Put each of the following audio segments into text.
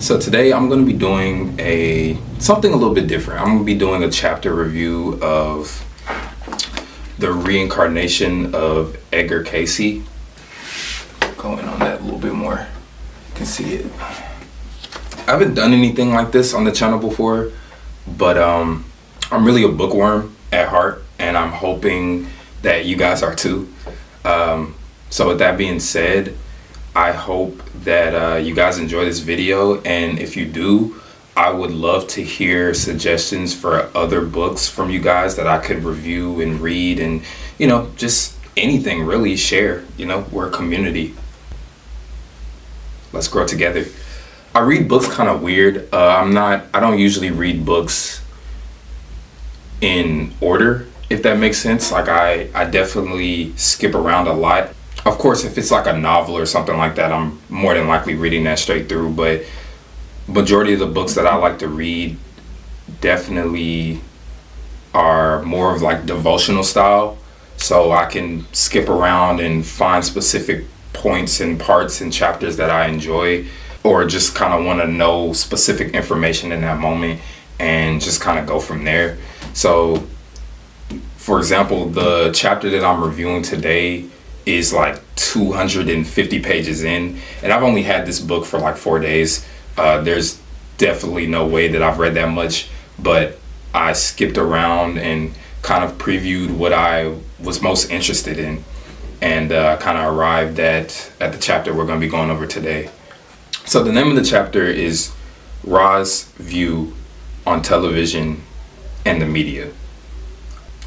So today I'm going to be doing something a little bit different. I'm going to be doing a chapter review of the Reincarnation of Edgar Cayce. Going on that a little bit more. You can see it. I haven't done anything like this on the channel before, but I'm really a bookworm at heart, and I'm hoping that you guys are too. So with that being said, I hope that you guys enjoy this video, and if you do, I would love to hear suggestions for other books from you guys that I could review and read, and just anything really. Share. We're a community. Let's grow together. I read books kind of weird. I don't usually read books in order, if that makes sense. Like I definitely skip around a lot. Of course, if it's like a novel or something like that, I'm more than likely reading that straight through. But majority of the books that I like to read definitely are more of like devotional style. So I can skip around and find specific points and parts and chapters that I enjoy, or just kind of want to know specific information in that moment and just kind of go from there. So, for example, the chapter that I'm reviewing today is like 250 pages in, and I've only had this book for like 4 days. There's definitely no way that I've read that much, but I skipped around and kind of previewed what I was most interested in, and kind of arrived at the chapter we're going to be going over today. So the name of the chapter is Ra's View on Television and the Media.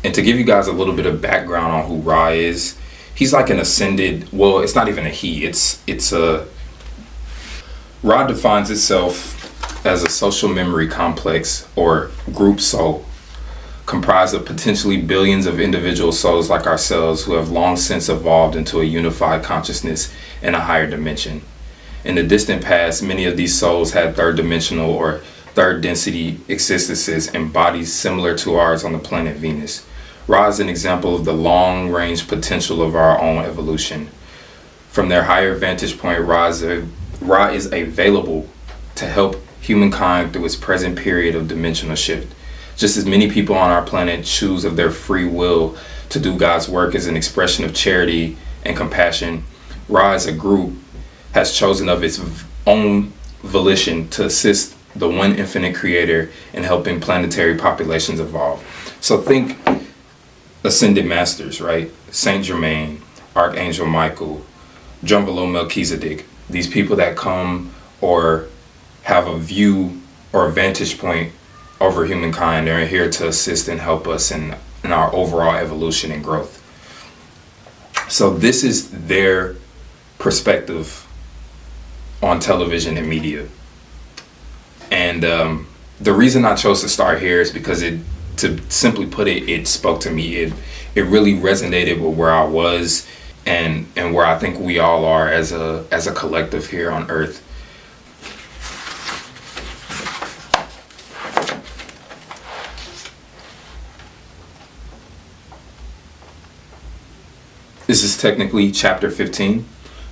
And to give you guys a little bit of background on who Ra is, he's like an ascended, well, it's not even a he, it's a, Ra defines itself as a social memory complex or group soul, comprised of potentially billions of individual souls like ourselves who have long since evolved into a unified consciousness in a higher dimension. In the distant past, many of these souls had third dimensional or third density existences in bodies similar to ours on the planet Venus. Ra is an example of the long-range potential of our own evolution. From their higher vantage point, Ra is available to help humankind through its present period of dimensional shift. Just as many people on our planet choose of their free will to do God's work as an expression of charity and compassion, Ra as a group has chosen of its own volition to assist the one infinite creator in helping planetary populations evolve. So think ascended masters, right? Saint Germain, Archangel Michael, Drumbelow Melchizedek, these people that come or have a view or a vantage point over humankind. They're here to assist and help us in our overall evolution and growth. So this is their perspective on television and media. And the reason I chose to start here is because to simply put it, it spoke to me. It really resonated with where I was and where I think we all are as a collective here on Earth. This is technically chapter 15,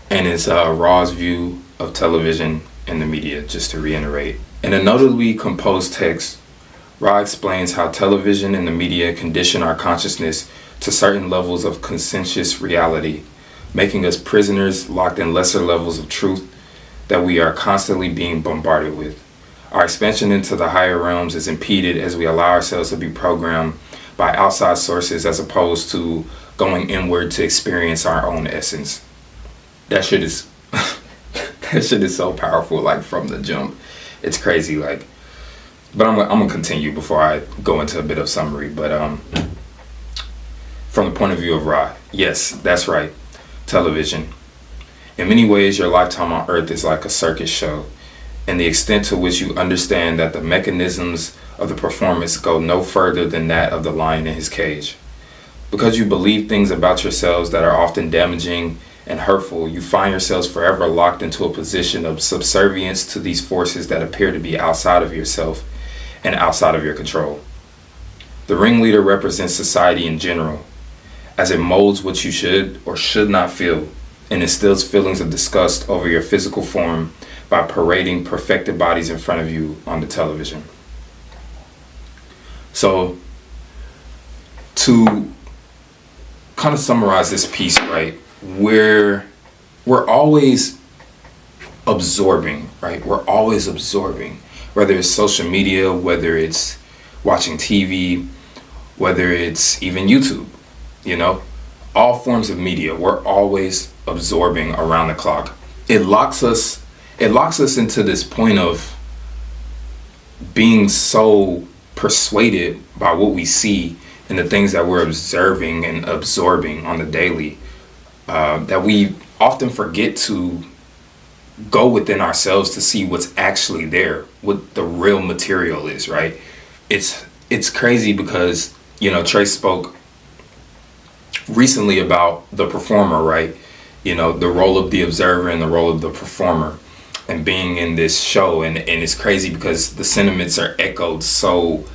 and it's Ra's view of television and the media, just to reiterate. In a notably composed text, Ra explains how television and the media condition our consciousness to certain levels of conscientious reality, making us prisoners locked in lesser levels of truth that we are constantly being bombarded with. Our expansion into the higher realms is impeded as we allow ourselves to be programmed by outside sources as opposed to going inward to experience our own essence. That shit is that shit is so powerful, like from the jump. It's crazy, like. But I'm gonna continue before I go into a bit of summary. But from the point of view of Ra, yes, that's right, television. In many ways, your lifetime on Earth is like a circus show, and the extent to which you understand that the mechanisms of the performance go no further than that of the lion in his cage. Because you believe things about yourselves that are often damaging and hurtful, you find yourselves forever locked into a position of subservience to these forces that appear to be outside of yourself and outside of your control. The ringleader represents society in general, as it molds what you should or should not feel, and instills feelings of disgust over your physical form by parading perfected bodies in front of you on the television. So to kind of summarize this piece, right, we're always absorbing, right? We're always absorbing, whether it's social media, whether it's watching TV, whether it's even YouTube, all forms of media. We're always absorbing around the clock. It locks us into this point of being so persuaded by what we see and the things that we're observing and absorbing on the daily, that we often forget to go within ourselves to see what's actually there, what the real material is, right? It's crazy because, Trei spoke recently about the performer, right? The role of the observer and the role of the performer and being in this show. And it's crazy because the sentiments are echoed so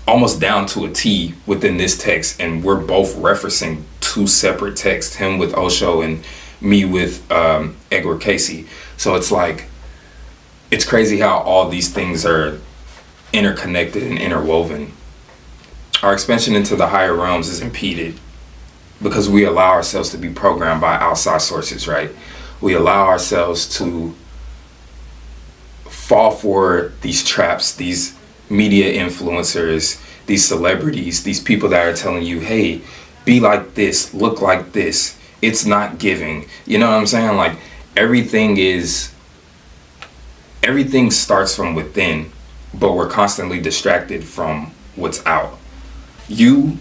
almost down to a T within this text. And we're both referencing two separate texts, him with Osho and me with Edgar Cayce. So it's like, it's crazy how all these things are interconnected and interwoven. Our expansion into the higher realms is impeded because we allow ourselves to be programmed by outside sources, right? We allow ourselves to fall for these traps, these media influencers, these celebrities, these people that are telling you, hey, be like this, look like this. It's not giving. You know what I'm saying? Like everything starts from within, but we're constantly distracted from what's out. You,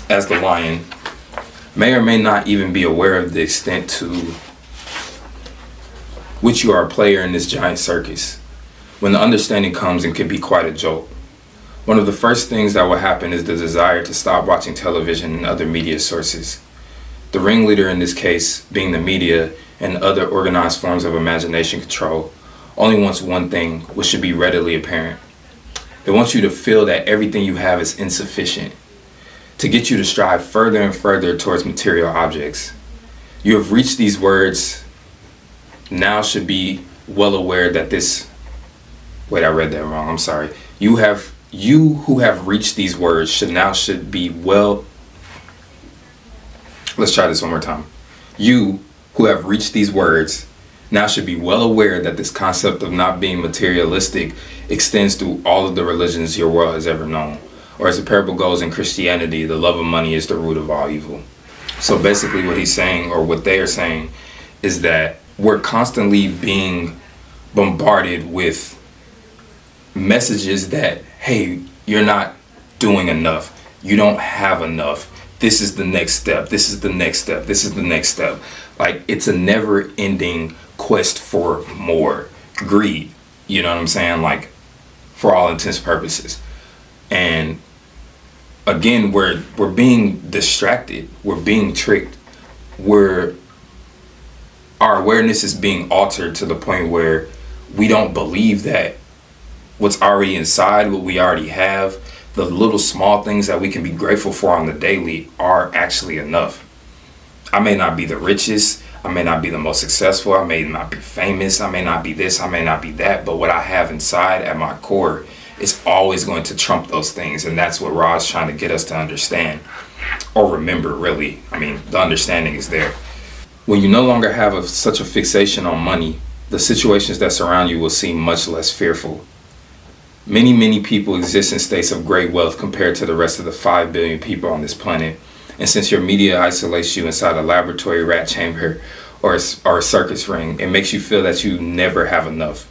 as the lion, may or may not even be aware of the extent to which you are a player in this giant circus. When the understanding comes, it can be quite a jolt. One of the first things that will happen is the desire to stop watching television and other media sources. The ringleader in this case, being the media and other organized forms of imagination control, only wants one thing, which should be readily apparent. It wants you to feel that everything you have is insufficient, to get you to strive further and further towards material objects. You have reached these words, now should be well aware that this... Wait, I read that wrong, I'm sorry. You who have reached these words should be well... Let's try this one more time. You who have reached these words now should be well aware that this concept of not being materialistic extends through all of the religions your world has ever known. Or as the parable goes in Christianity, the love of money is the root of all evil. So basically what he's saying, or what they are saying, is that we're constantly being bombarded with messages that, hey, you're not doing enough. You don't have enough. This is the next step. This is the next step. This is the next step. Like, it's a never ending quest for more. Greed. You know what I'm saying? Like, for all intents and purposes. And again, we're being distracted. We're being tricked. Our awareness is being altered to the point where we don't believe that what's already inside, what we already have, the little small things that we can be grateful for on the daily are actually enough. I may not be the richest, I may not be the most successful, I may not be famous, I may not be this, I may not be that, but what I have inside at my core is always going to trump those things. And that's what Ra's trying to get us to understand, or remember, really. I mean, the understanding is there. When you no longer have such a fixation on money, the situations that surround you will seem much less fearful. Many people exist in states of great wealth compared to the rest of the 5 billion people on this planet. And since your media isolates you inside a laboratory rat chamber or a circus ring, it makes you feel that you never have enough.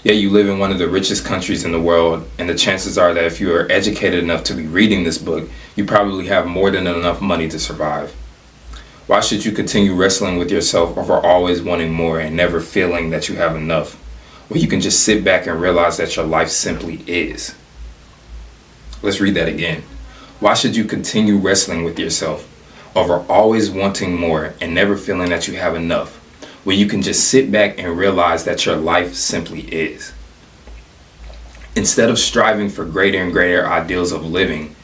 Yet you live in one of the richest countries in the world, and the chances are that if you are educated enough to be reading this book, you probably have more than enough money to survive. Why should you continue wrestling with yourself over always wanting more and never feeling that you have enough, when you can just sit back and realize that your life simply is? Let's read that again. Why should you continue wrestling with yourself over always wanting more and never feeling that you have enough, when you can just sit back and realize that your life simply is? Instead of striving for greater and greater ideals of living,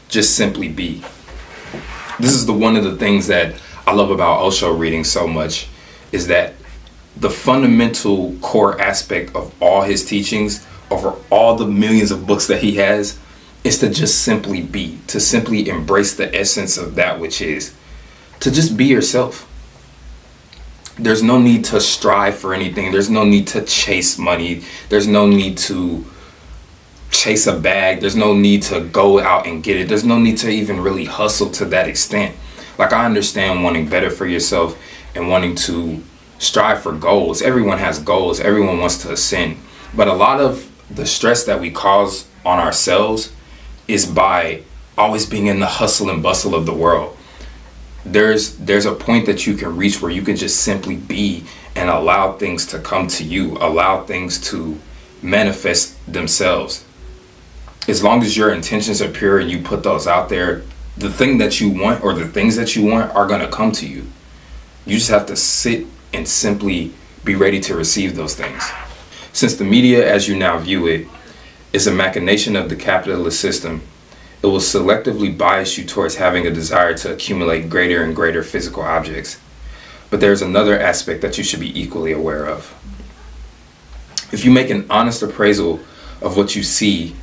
just simply be. This is one of the things that I love about Osho reading so much, is that the fundamental core aspect of all his teachings over all the millions of books that he has is to just simply be, to simply embrace the essence of that which is, to just be yourself. There's no need to strive for anything. There's no need to chase money. There's no need to chase a bag. There's no need to go out and get it. There's no need to even really hustle to that extent. Like, I understand wanting better for yourself and wanting to strive for goals. Everyone has goals. Everyone wants to ascend. But a lot of the stress that we cause on ourselves is by always being in the hustle and bustle of the world. There's a point that you can reach where you can just simply be and allow things to come to you, allow things to manifest themselves. As long as your intentions are pure and you put those out there, the thing that you want or the things that you want are going to come to you. You just have to sit and simply be ready to receive those things. Since the media, as you now view it, is a machination of the capitalist system, it will selectively bias you towards having a desire to accumulate greater and greater physical objects. But there's another aspect that you should be equally aware of. If you make an honest appraisal of what you see,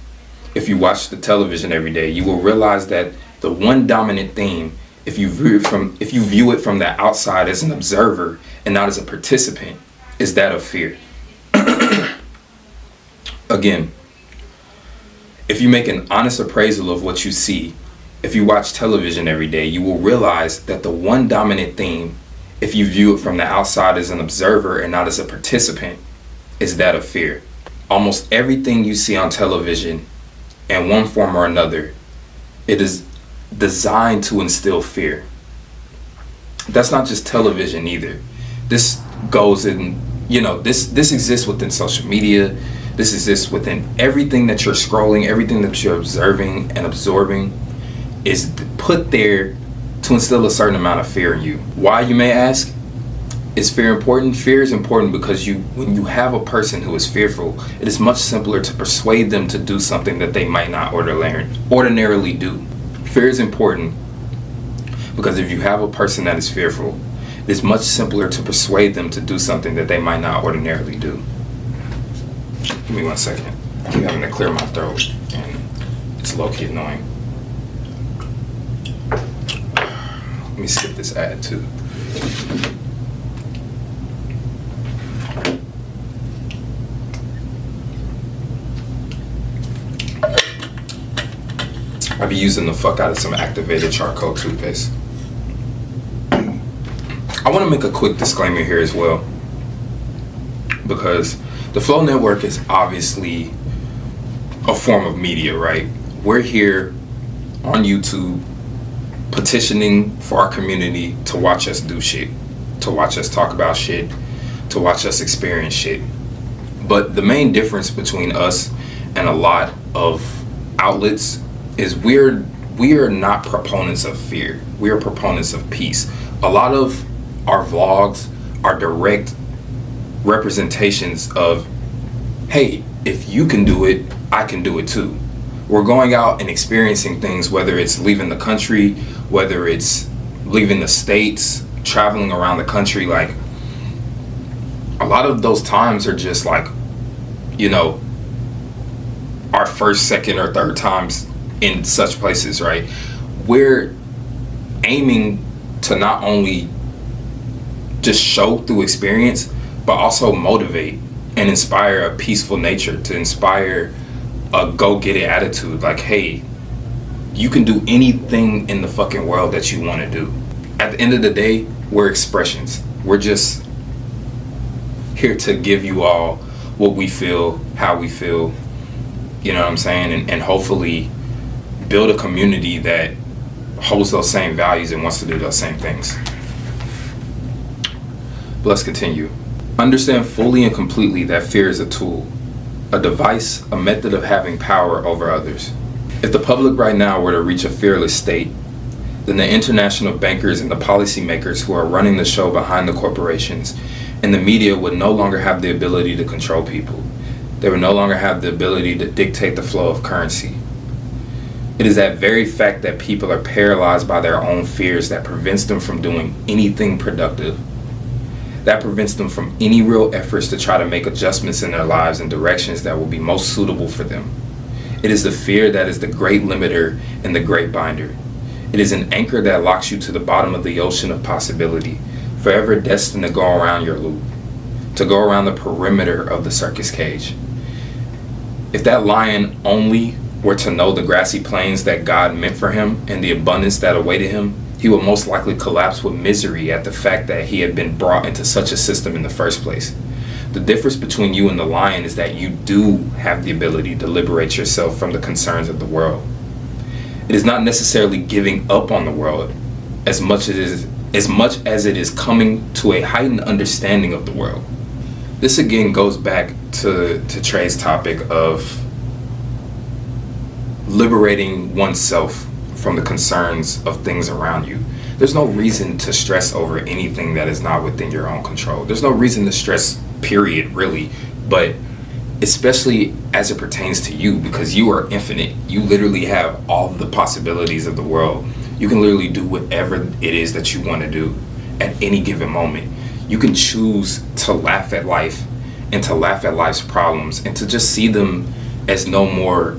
if you watch the television every day, you will realize that the one dominant theme, if you view it from the outside as an observer and not as a participant, is that of fear. Again, if you make an honest appraisal of what you see, if you watch television every day, you will realize that the one dominant theme, if you view it from the outside as an observer and not as a participant, is that of fear. Almost everything you see on television, in one form or another, it is designed to instill fear. That's not just television either. This goes in, this exists within social media. This exists within everything that you're scrolling, everything that you're observing and absorbing is put there to instill a certain amount of fear in you. Why, you may ask? Is fear important? Fear is important because when you have a person who is fearful, it is much simpler to persuade them to do something that they might not ordinarily do. Fear is important because if you have a person that is fearful, it is much simpler to persuade them to do something that they might not ordinarily do. Give me 1 second. I keep having to clear my throat, and it's low-key annoying. Let me skip this ad too. I be using the fuck out of some activated charcoal toothpaste. I want to make a quick disclaimer here as well, because the Flow Network is obviously a form of media, right? We're here on YouTube petitioning for our community to watch us do shit, to watch us talk about shit, to watch us experience shit. But the main difference between us and a lot of outlets is we are not proponents of fear. We are proponents of peace. A lot of our vlogs are direct representations of, hey, if you can do it, I can do it too. We're going out and experiencing things, whether it's leaving the country, whether it's leaving the states, traveling around the country. Like, a lot of those times are just like, our first, second, or third times in such places, right? We're aiming to not only just show through experience, but also motivate and inspire a peaceful nature, to inspire a go-get-it attitude. Like, hey, you can do anything in the fucking world that you want to do. At the end of the day, we're expressions. We're just here to give you all what we feel, how we feel, you know what I'm saying? And hopefully build a community that holds those same values and wants to do those same things. But let's continue. Understand fully and completely that fear is a tool, a device, a method of having power over others. If the public right now were to reach a fearless state, then the international bankers and the policymakers who are running the show behind the corporations and the media would no longer have the ability to control people. They would no longer have the ability to dictate the flow of currency. It is that very fact that people are paralyzed by their own fears that prevents them from doing anything productive. That prevents them from any real efforts to try to make adjustments in their lives in directions that will be most suitable for them. It is the fear that is the great limiter and the great binder. It is an anchor that locks you to the bottom of the ocean of possibility, forever destined to go around your loop, to go around the perimeter of the circus cage. If that lion only were to know the grassy plains that God meant for him and the abundance that awaited him, he would most likely collapse with misery at the fact that he had been brought into such a system in the first place. The difference between you and the lion is that you do have the ability to liberate yourself from the concerns of the world. It is not necessarily giving up on the world as much as it is coming to a heightened understanding of the world. This again goes back to Trei's topic of liberating oneself from the concerns of things around you. There's no reason to stress over anything that is not within your own control. There's no reason to stress, period, really, but especially as it pertains to you, because you are infinite. You literally have all the possibilities of the world. You can literally do whatever it is that you want to do at any given moment. You can choose to laugh at life and to laugh at life's problems and to just see them as no more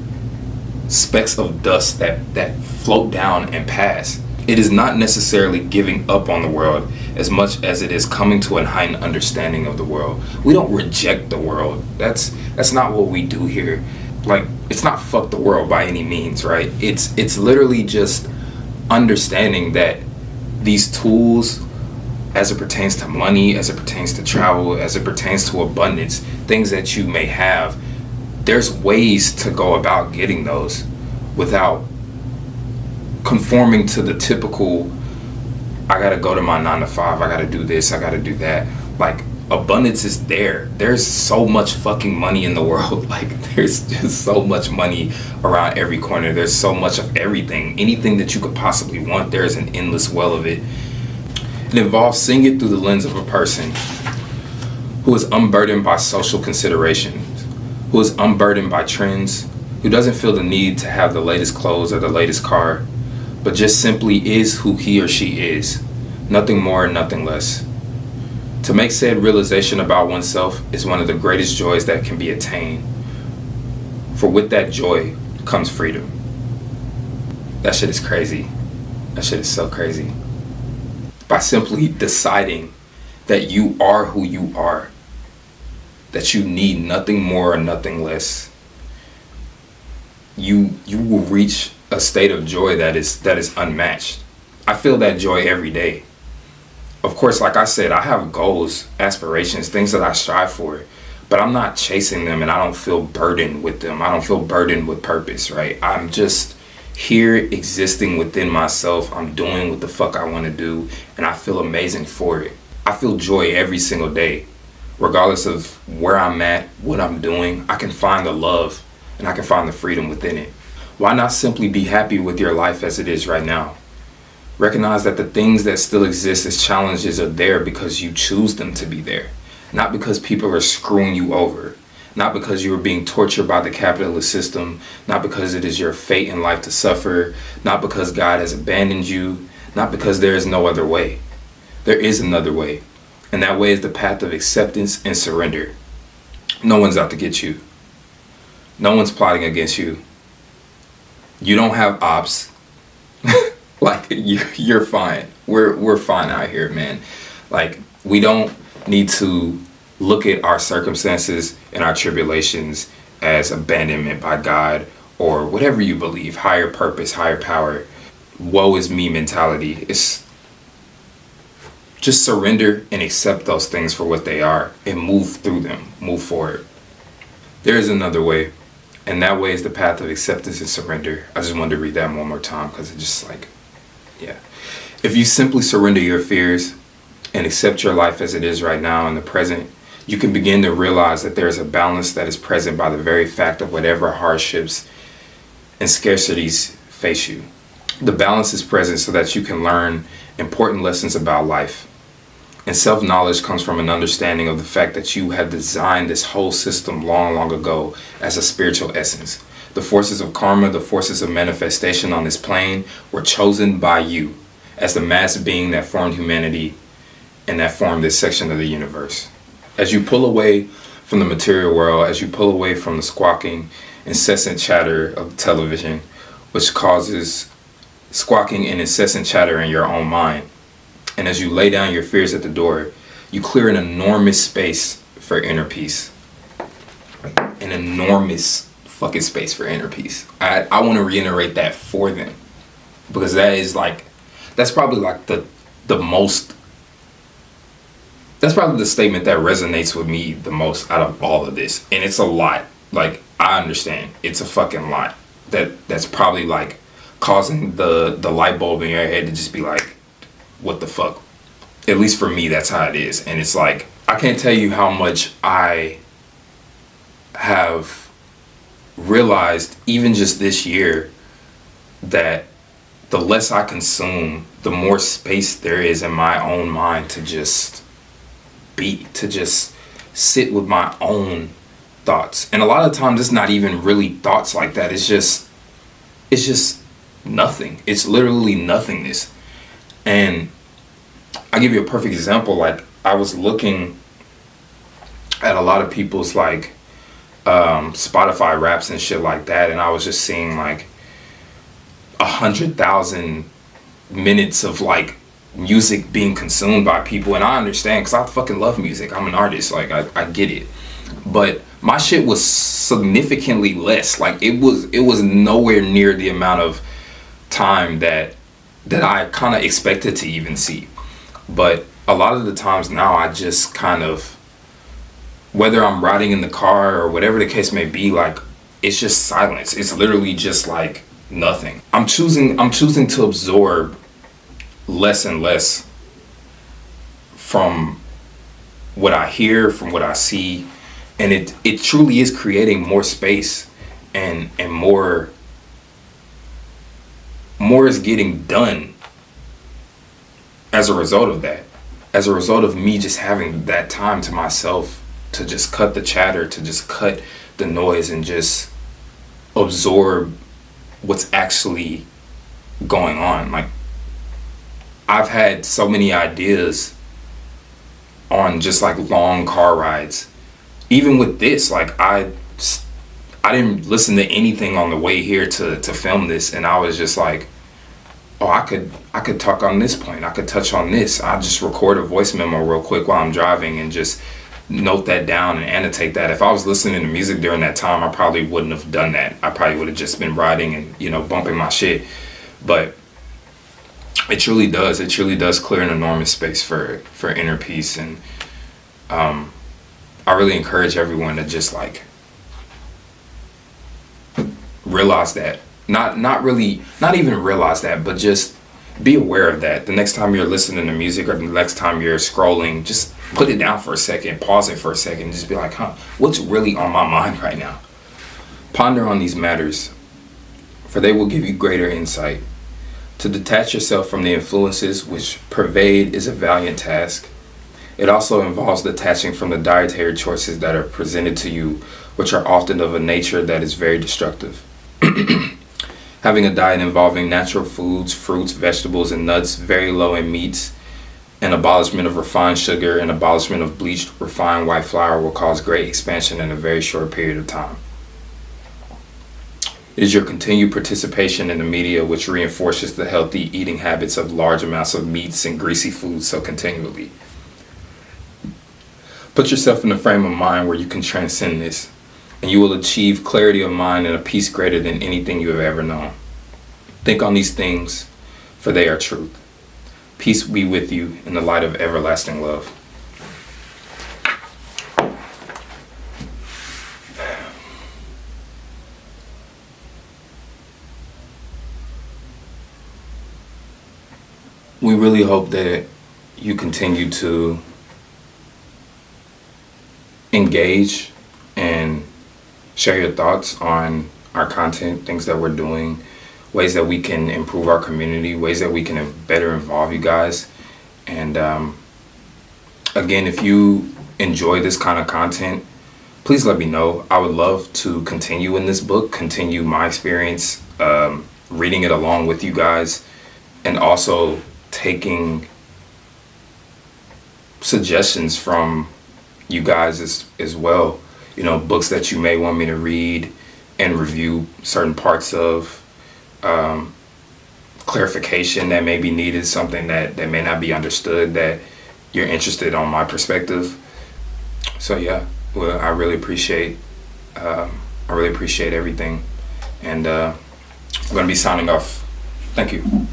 specks of dust that float down and pass. It is not necessarily giving up on the world as much as it is coming to a heightened understanding of the world. We don't reject the world. That's not what we do here. Like, it's not fuck the world by any means, right? It's literally just understanding that these tools, as it pertains to money, as it pertains to travel, as it pertains to abundance, things that you may have, there's ways to go about getting those without conforming to the typical, I gotta go to my 9 to 5, I gotta do this, I gotta do that. Like, abundance is there. There's so much fucking money in the world. Like, there's just so much money around every corner. There's so much of everything. Anything that you could possibly want, there's an endless well of it. It involves seeing it through the lens of a person who is unburdened by social considerations, who is unburdened by trends, who doesn't feel the need to have the latest clothes or the latest car, but just simply is who he or she is, nothing more and nothing less. To make said realization about oneself is one of the greatest joys that can be attained, for with that joy comes freedom. That shit is crazy. That shit is so crazy. By simply deciding that you are who you are, that you need nothing more or nothing less, you will reach a state of joy that is unmatched. I feel that joy every day. Of course, like I said, I have goals, aspirations, things that I strive for, but I'm not chasing them and I don't feel burdened with them. I don't feel burdened with purpose, right? I'm just here existing within myself. I'm doing what the fuck I want to do and I feel amazing for it. I feel joy every single day. Regardless of where I'm at, what I'm doing, I can find the love and I can find the freedom within it. Why not simply be happy with your life as it is right now? Recognize that the things that still exist as challenges are there because you choose them to be there. Not because people are screwing you over. Not because you are being tortured by the capitalist system. Not because it is your fate in life to suffer. Not because God has abandoned you. Not because there is no other way. There is another way. And that way is the path of acceptance and surrender. No one's out to get you. No one's plotting against you. You don't have ops. Like, you're fine. We're fine out here, man. Like, we don't need to look at our circumstances and our tribulations as abandonment by God or whatever you believe, higher purpose, higher power, woe is me mentality. It's just surrender and accept those things for what they are and move through them, move forward. There is another way, and that way is the path of acceptance and surrender. I just wanted to read that one more time because it's just like, yeah. If you simply surrender your fears and accept your life as it is right now in the present, you can begin to realize that there is a balance that is present by the very fact of whatever hardships and scarcities face you. The balance is present so that you can learn important lessons about life. And self-knowledge comes from an understanding of the fact that you have designed this whole system long, long ago as a spiritual essence. The forces of karma, the forces of manifestation on this plane were chosen by you as the mass being that formed humanity and that form this section of the universe. As you pull away from the material world, as you pull away from the squawking, incessant chatter of television, which causes squawking and incessant chatter in your own mind, and as you lay down your fears at the door, you clear an enormous space for inner peace. An enormous fucking space for inner peace. I want to reiterate that for them, because that's probably like the most, that's probably the statement that resonates with me the most out of all of this. And it's a lot. Like, I understand it's a fucking lot. That's probably like causing the light bulb in your head to just be like, what the fuck? At least for me, that's how it is. And it's like, I can't tell you how much I have realized, even just this year, that the less I consume, the more space there is in my own mind to just be, to just sit with my own thoughts. And a lot of times it's not even really thoughts like that. It's just nothing. It's literally nothingness. And I'll give you a perfect example. Like, I was looking at a lot of people's like Spotify raps and shit like that, and I was just seeing like 100,000 minutes of like music being consumed by people. And I understand, because I fucking love music. I'm an artist. Like, I get it. But my shit was significantly less. Like, it was nowhere near the amount of time that I kind of expected to even see. But a lot of the times now, I just kind of, whether I'm riding in the car or whatever the case may be, like, it's just silence. It's literally just like nothing. I'm choosing to absorb less and less from what I hear, from what I see, and it truly is creating more space, and more is getting done as a result of that. As a result of me just having that time to myself, to just cut the chatter, to just cut the noise, and just absorb what's actually going on. Like, I've had so many ideas on just like long car rides. Even with this, like, I didn't listen to anything on the way here to film this, and I was just like, oh, I could talk on this point, I could touch on this. I'll just record a voice memo real quick while I'm driving and just note that down and annotate that. If I was listening to music during that time, I probably wouldn't have done that. I probably would have just been riding and, you know, bumping my shit. But it truly does clear an enormous space for inner peace. And I really encourage everyone to just like realize that. Not even realize that, but just be aware of that. The next time you're listening to music, or the next time you're scrolling, just put it down for a second, pause it for a second, and just be like, what's really on my mind right now? Ponder on these matters, for they will give you greater insight. To detach yourself from the influences which pervade is a valiant task. It also involves detaching from the dietary choices that are presented to you, which are often of a nature that is very destructive. Having a diet involving natural foods, fruits, vegetables, and nuts, very low in meats, and abolishment of refined sugar and abolishment of bleached refined white flour will cause great expansion in a very short period of time. It is your continued participation in the media which reinforces the healthy eating habits of large amounts of meats and greasy foods so continually. Put yourself in a frame of mind where you can transcend this, and you will achieve clarity of mind and a peace greater than anything you have ever known. Think on these things, for they are truth. Peace be with you in the light of everlasting love. We really hope that you continue to engage and share your thoughts on our content, things that we're doing, ways that we can improve our community, ways that we can better involve you guys. And again, if you enjoy this kind of content, please let me know. I would love to continue in this book, continue my experience, reading it along with you guys, and also taking suggestions from you guys as well. You know, books that you may want me to read and review certain parts of, clarification that may be needed, something that may not be understood that you're interested on my perspective. So yeah, well, I really appreciate everything, and I'm gonna be signing off. Thank you.